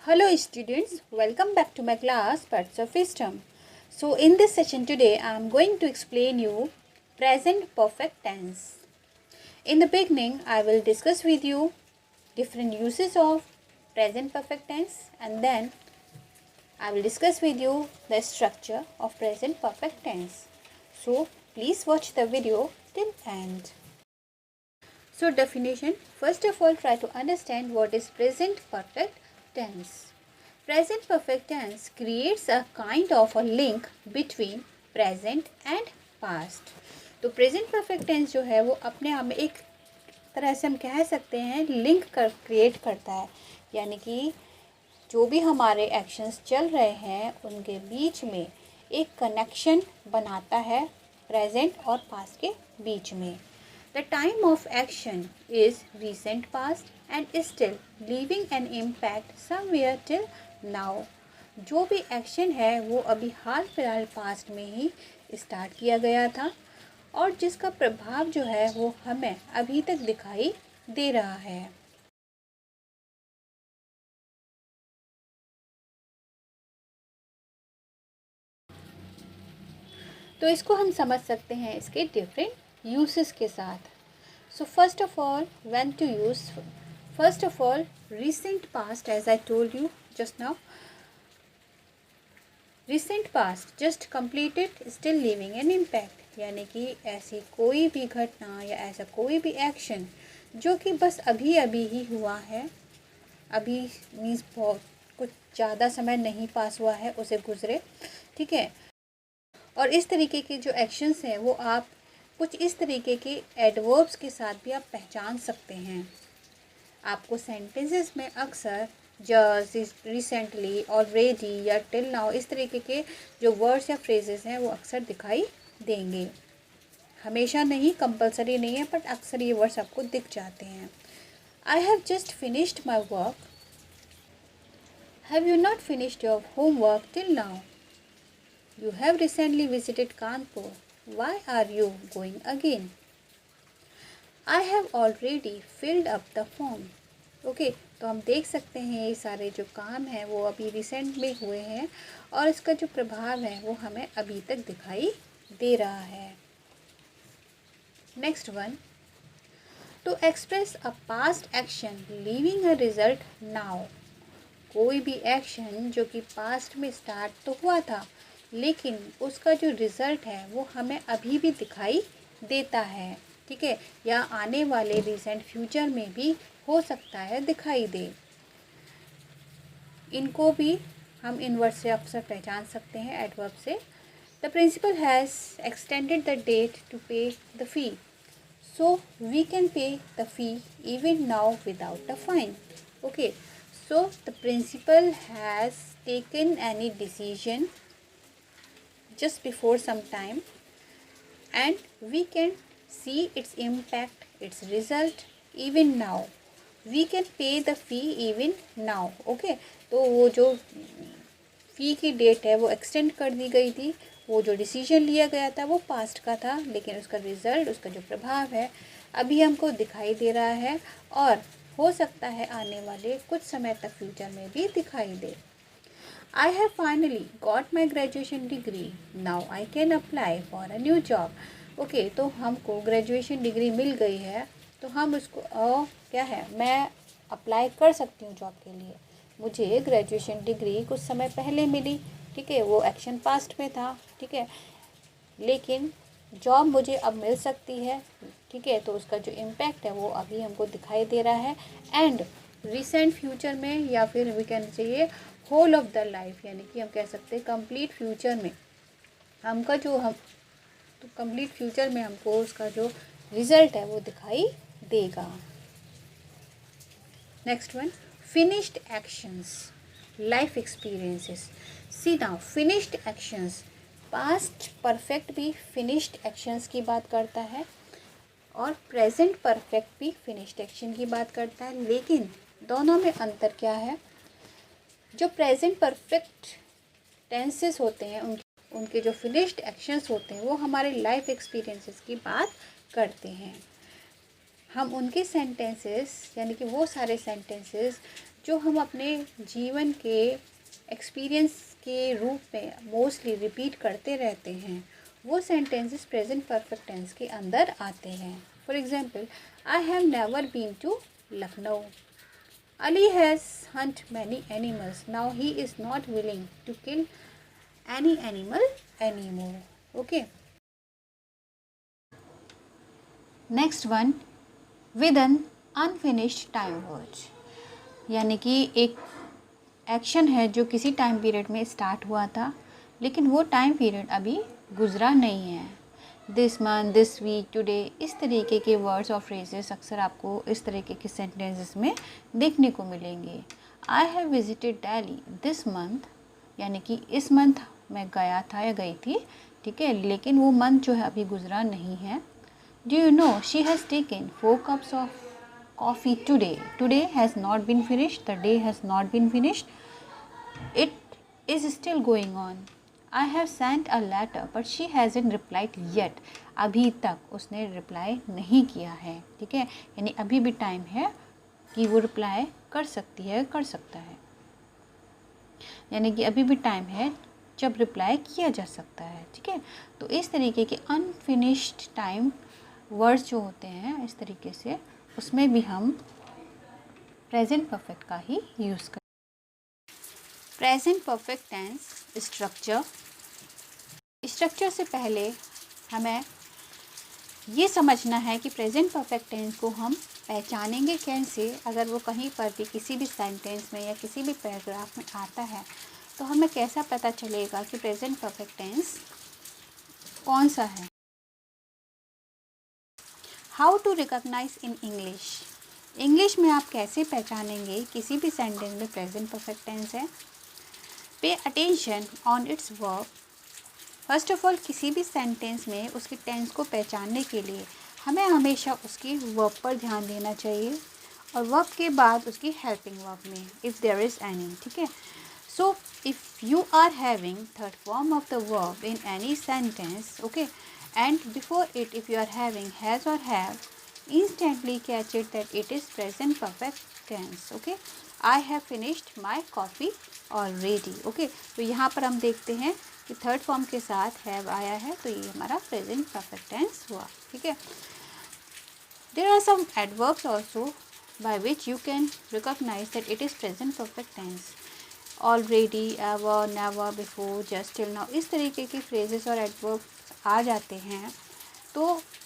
Hello students, welcome back to my class Parts of Wisdom. So in this session today I am going to explain you present perfect tense. In the beginning I will discuss with you different uses of present perfect tense and then I will discuss with you the structure of present perfect tense. So please watch the video till end. So definition, first of all try to understand what is present perfect tense. Present perfect tense creates a kind of a link between present and past. तो present perfect tense जो है वो अपने आप में एक तरह से हम कह सकते हैं लिंक क्रिएट करता है, यानी कि जो भी हमारे एक्शंस चल रहे हैं उनके बीच में एक कनेक्शन बनाता है प्रेजेंट और पास्ट के बीच में. The time of action is recent past and is still leaving an impact somewhere till now. जो भी एक्शन है वो अभी हाल फिलहाल पास्ट में ही स्टार्ट किया गया था और जिसका प्रभाव जो है वो हमें अभी तक दिखाई दे रहा है. तो इसको हम समझ सकते हैं इसके डिफरेंट uses के साथ. So first of all, when to use? First of all, recent past, as I told you just now. Recent past just completed, still leaving an impact. यानी कि ऐसी कोई भी घटना या ऐसा कोई भी एक्शन जो कि बस अभी अभी ही हुआ है, अभी मीन्स बहुत कुछ ज़्यादा समय नहीं पास हुआ है उसे गुजरे, ठीक है. और इस तरीके के जो एक्शंस हैं वो आप कुछ इस तरीके के एडवर्ब्स के साथ भी आप पहचान सकते हैं. आपको सेंटेंसेस में अक्सर जस्ट, रिसेंटली, ऑलरेडी या टिल नाउ इस तरीके के जो वर्ड्स या फ्रेजेस हैं वो अक्सर दिखाई देंगे. हमेशा नहीं, कंपलसरी नहीं है, बट अक्सर ये वर्ड्स आपको दिख जाते हैं. I have just finished my work. Have you not finished your homework till now. You have recently visited Kanpur. Why are you going again? I have already filled up the form. Okay, तो हम देख सकते हैं ये सारे जो काम हैं वो अभी रिसेंट में हुए हैं और इसका जो प्रभाव है वो हमें अभी तक दिखाई दे रहा है. Next one, to express a past action leaving a result now. कोई भी एक्शन जो कि पास्ट में स्टार्ट तो हुआ था लेकिन उसका जो रिज़ल्ट है वो हमें अभी भी दिखाई देता है, ठीक है, या आने वाले रिसेंट फ्यूचर में भी हो सकता है दिखाई दे. इनको भी हम इन वर्ड से अक्सर पहचान सकते हैं एडवर्ब से. The principal has extended the date to pay the fee, so we can pay the fee even now without the fine. Okay, so the principal has taken any decision just before some time and we can see its impact, its result even now. We can pay the fee even now. Okay, तो वो जो फ़ी की date है वो extend कर दी गई थी. वो जो डिसीजन लिया गया था वो पास्ट का था लेकिन उसका रिज़ल्ट, उसका जो प्रभाव है अभी हमको दिखाई दे रहा है और हो सकता है आने वाले कुछ समय तक फ्यूचर में भी दिखाई दे. I have finally got my graduation degree. Now I can apply for a new job. Okay, तो हमको ग्रेजुएशन डिग्री मिल गई है तो हम उसको क्या है, मैं अप्लाई कर सकती हूँ जॉब के लिए. मुझे ग्रेजुएशन डिग्री कुछ समय पहले मिली, ठीक है, वो एक्शन पास्ट में था, ठीक है, लेकिन जॉब मुझे अब मिल सकती है, ठीक है, तो उसका जो इम्पैक्ट है वो अभी हमको दिखाई दे रहा है. एंड रिसेंट फ्यूचर में या फिर वी कैन चाहिए होल ऑफ द लाइफ, यानी कि हम कह सकते हैं कंप्लीट फ्यूचर में हमका जो हम तो कंप्लीट फ्यूचर में हमको उसका जो रिज़ल्ट है वो दिखाई देगा. Next one, finished actions, life experiences. See now, finished actions, past perfect भी फिनिश्ड एक्शंस की बात करता है और प्रेजेंट परफेक्ट भी फिनिश्ड एक्शन की बात करता है, लेकिन दोनों में अंतर क्या है. जो प्रेजेंट परफेक्ट टेंसेस होते हैं उनके जो फिनिश्ड एक्शंस होते हैं वो हमारे लाइफ एक्सपीरियंसेस की बात करते हैं. हम उनके सेंटेंसेस यानी कि वो सारे सेंटेंसेस जो हम अपने जीवन के एक्सपीरियंस के रूप में मोस्टली रिपीट करते रहते हैं, वो सेंटेंसेस प्रेजेंट परफेक्ट टेंस के अंदर आते हैं। For example, I have never been to Lucknow. Ali has hunt many animals, now he is not willing to kill any animal any more. Okay, next one, with an unfinished time word, यानी कि एक action है जो किसी time period में start हुआ था लेकिन वो टाइम पीरियड अभी गुजरा नहीं है। This month, this week, today, इस तरीके के वर्ड्स और फ्रेजेस अक्सर आपको इस तरीके के सेंटेंसेस में देखने को मिलेंगे। I have visited Delhi this month, यानी कि इस मंथ मैं गया था या गई थी, ठीक है, लेकिन वो मंथ जो है अभी गुजरा नहीं है। Do you know she has taken 4 cups of coffee today. Today has not been finished. The day has not been finished. It is still going on. I have sent a letter but she hasn't replied yet. अभी तक उसने reply नहीं किया है, ठीक है, यानी अभी भी टाइम है कि वो रिप्लाई कर सकती है, कर सकता है, यानी कि अभी भी टाइम है जब रिप्लाई किया जा सकता है, ठीक है। तो इस तरीके के अनफिनिश्ड टाइम वर्ड्स जो होते हैं इस तरीके से, उसमें भी हम प्रेजेंट परफेक्ट का ही यूज़ करें। प्रेजेंट परफेक्ट टेंस स्ट्रक्चर से पहले हमें ये समझना है कि प्रेजेंट परफेक्ट टेंस को हम पहचानेंगे कैसे। अगर वो कहीं पर भी किसी भी सेंटेंस में या किसी भी पैराग्राफ में आता है तो हमें कैसा पता चलेगा कि प्रेजेंट परफेक्ट टेंस कौन सा है। How to recognise in English, English में आप कैसे पहचानेंगे किसी भी सेंटेंस में प्रेजेंट परफेक्ट टेंस है। Pay attention on it's verb, first of all किसी भी सेंटेंस में उसके टेंस को पहचानने के लिए हमें हमेशा उसकी वर्ब पर ध्यान देना चाहिए और वर्ब के बाद उसकी हेल्पिंग वर्ब में, इफ़ देयर इज़ एनी, ठीक है। So if you are having third form of the verb in any sentence, okay, and before it if you are having has or have, instantly catch it that it is present perfect tense, okay। I have finished my coffee already, okay। तो यहाँ पर हम देखते हैं कि third form के साथ have आया है तो ये हमारा present perfect tense हुआ, ठीक है। There are some adverbs also by which you can recognize that it is present perfect tense, already, ever, never, before, just, till, now, इस तरीके के phrases और adverbs आ जाते हैं तो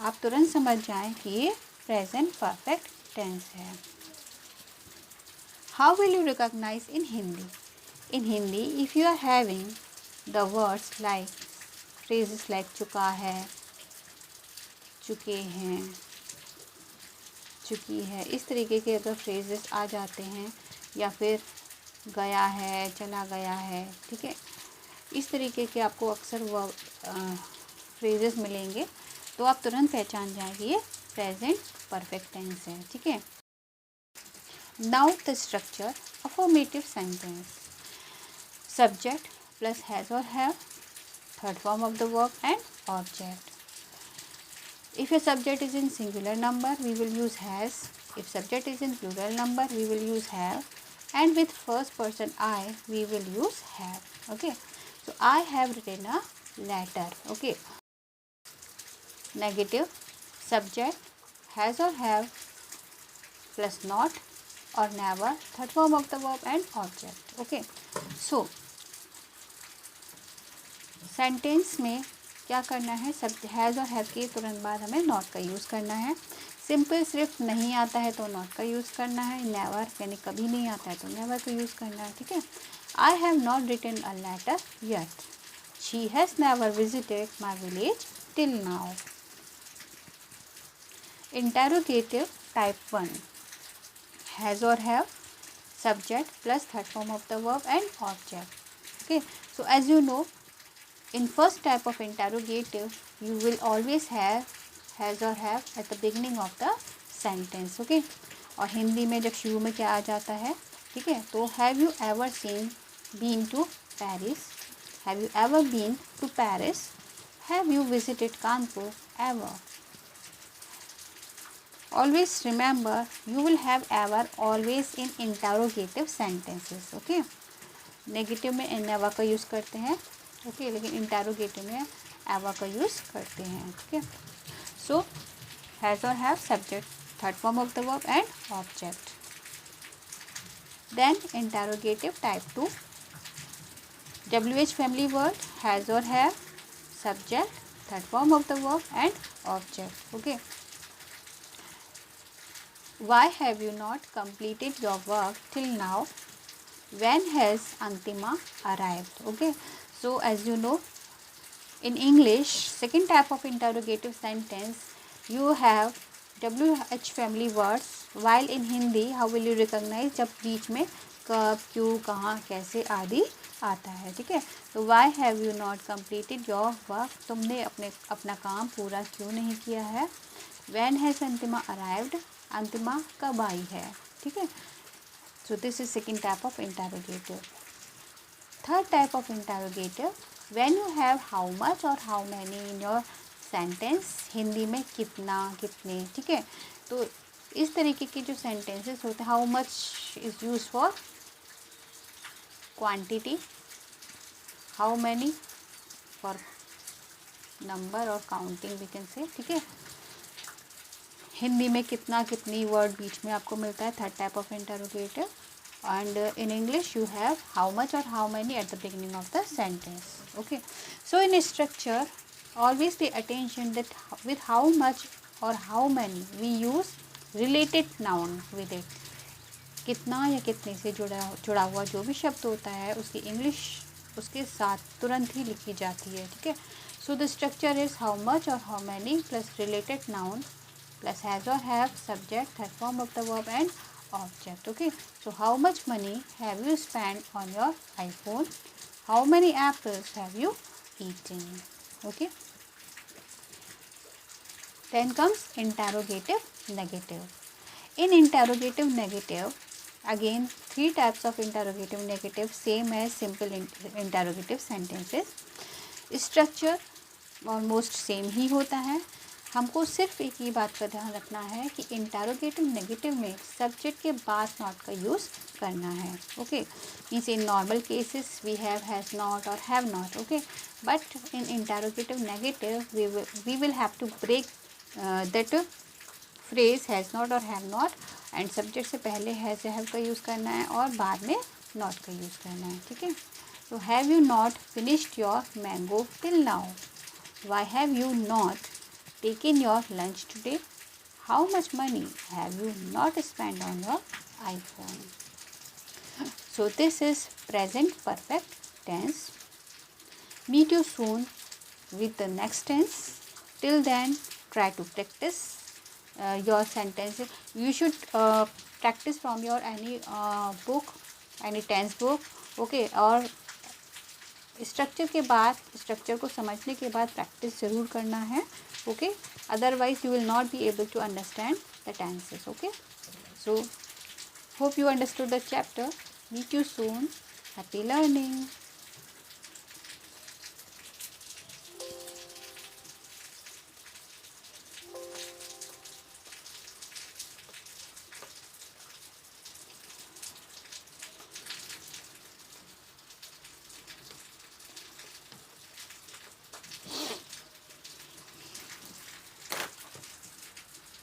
आप तुरंत समझ जाएं कि ये प्रेजेंट परफेक्ट टेंस है। How will you recognise in Hindi, in Hindi if you are having the words like phrases like चुका है, चुके हैं, चुकी है, इस तरीके के अगर फ्रेजेस आ जाते हैं या फिर गया है, चला गया है, ठीक है, इस तरीके के आपको अक्सर फ्रेजेस मिलेंगे तो आप तुरंत पहचान जाएंगे ये प्रेजेंट परफेक्ट टेंस है, ठीक है। Now the structure affirmative sentence, subject plus has और have, third form of the verb and object. If your subject is in singular number we will use has, if subject is in plural number we will use have, and with first person I we will use have, okay. So I have written a letter, okay. Negative, subject, has or have plus not or never, third form of the verb and object, okay। So sentence में क्या करना है, सब has और have के तुरंत बाद हमें not का यूज़ करना है। सिंपल सिर्फ नहीं आता है तो not का यूज़ करना है, never यानी कभी नहीं आता है तो never का यूज़ करना है, ठीक है। I have not written a letter yet, she has never visited my village till now। Interrogative type 1, has or have, subject plus third form of the verb and object, okay। So as you know, in first type of interrogative you will always have has or have at the beginning of the sentence, okay। और हिंदी में जब शुरू में क्या आ जाता है, ठीक है, तो have you ever been to Paris, have you ever been to Paris, have you visited Kanpur ever। always remember you will have ever always in interrogative sentences. Okay, negative में never का यूज़ करते हैं, okay, लेकिन interrogative में ever का use करते हैं. ठीक है, सो हैज़ और have subject, third form of the verb and object. Then interrogative type 2, WH family word, has or have, subject, third form of the verb and object. Okay, why have you not completed your work till now? When has Antima arrived? Okay, so as you know, in English, second type of interrogative sentence, you have WH family words, while in Hindi how will you recognize, जब बीच में कब, क्यों, कहाँ, कैसे आदि आता है. ठीक है, तो why have you not completed your work, तुमने अपना काम पूरा क्यों नहीं किया है. When has Antima arrived, Antima कब आई है. ठीक है, so this is second type of interrogative. Third type of interrogative, when you have how much और how many in your sentence, Hindi में कितना, कितने. ठीक है, तो इस तरीके के जो सेंटेंसेस होते हैं, how much is use for quantity, how many for number और काउंटिंग वी कैन से. ठीक है, हिंदी में कितना, कितनी वर्ड बीच में आपको मिलता है, third type of interrogative. And in English you have how much और how many at the beginning of the sentence. Okay, so in structure always pay attention that with how much or how many we use related noun with it. कितना या कितने से जुड़ा हुआ जो भी शब्द होता है उसकी इंग्लिश उसके साथ तुरंत ही लिखी जाती है. ठीक है, so the structure is how much और how many plus related noun plus has और have, subject, third form of the verb and object. Okay, so how much money have you spend on your iPhone, how many apples have you eaten. Okay, then comes interrogative negative. In interrogative negative, again three types of interrogative negative, same as simple interrogative sentences. Structure almost same ही होता है. हमको सिर्फ एक ही बात का ध्यान रखना है कि इंटेरोगेटिव नेगेटिव में सब्जेक्ट के बाद नॉट का यूज़ करना है. Okay, means in normal cases we have, has not और have not. Okay, but in interrogative negative we will have to break that phrase has not और हैव नॉट, एंड सब्जेक्ट से पहले has या have का use करना है और बाद में नॉट का यूज़ करना है. ठीक है, तो have you not finished your mango till now, Y have you not taken your lunch today, how much money have you not spent on your iPhone. So this is present perfect tense. Meet you soon with the next tense. Till then try to practice your sentences. You should practice from your any book, any tense book. Okay, और structure के बाद, structure को समझने के बाद practice ज़रूर करना है. Okay, otherwise you will not be able to understand the tenses. Okay, so hope you understood the chapter. Meet you soon. Happy learning.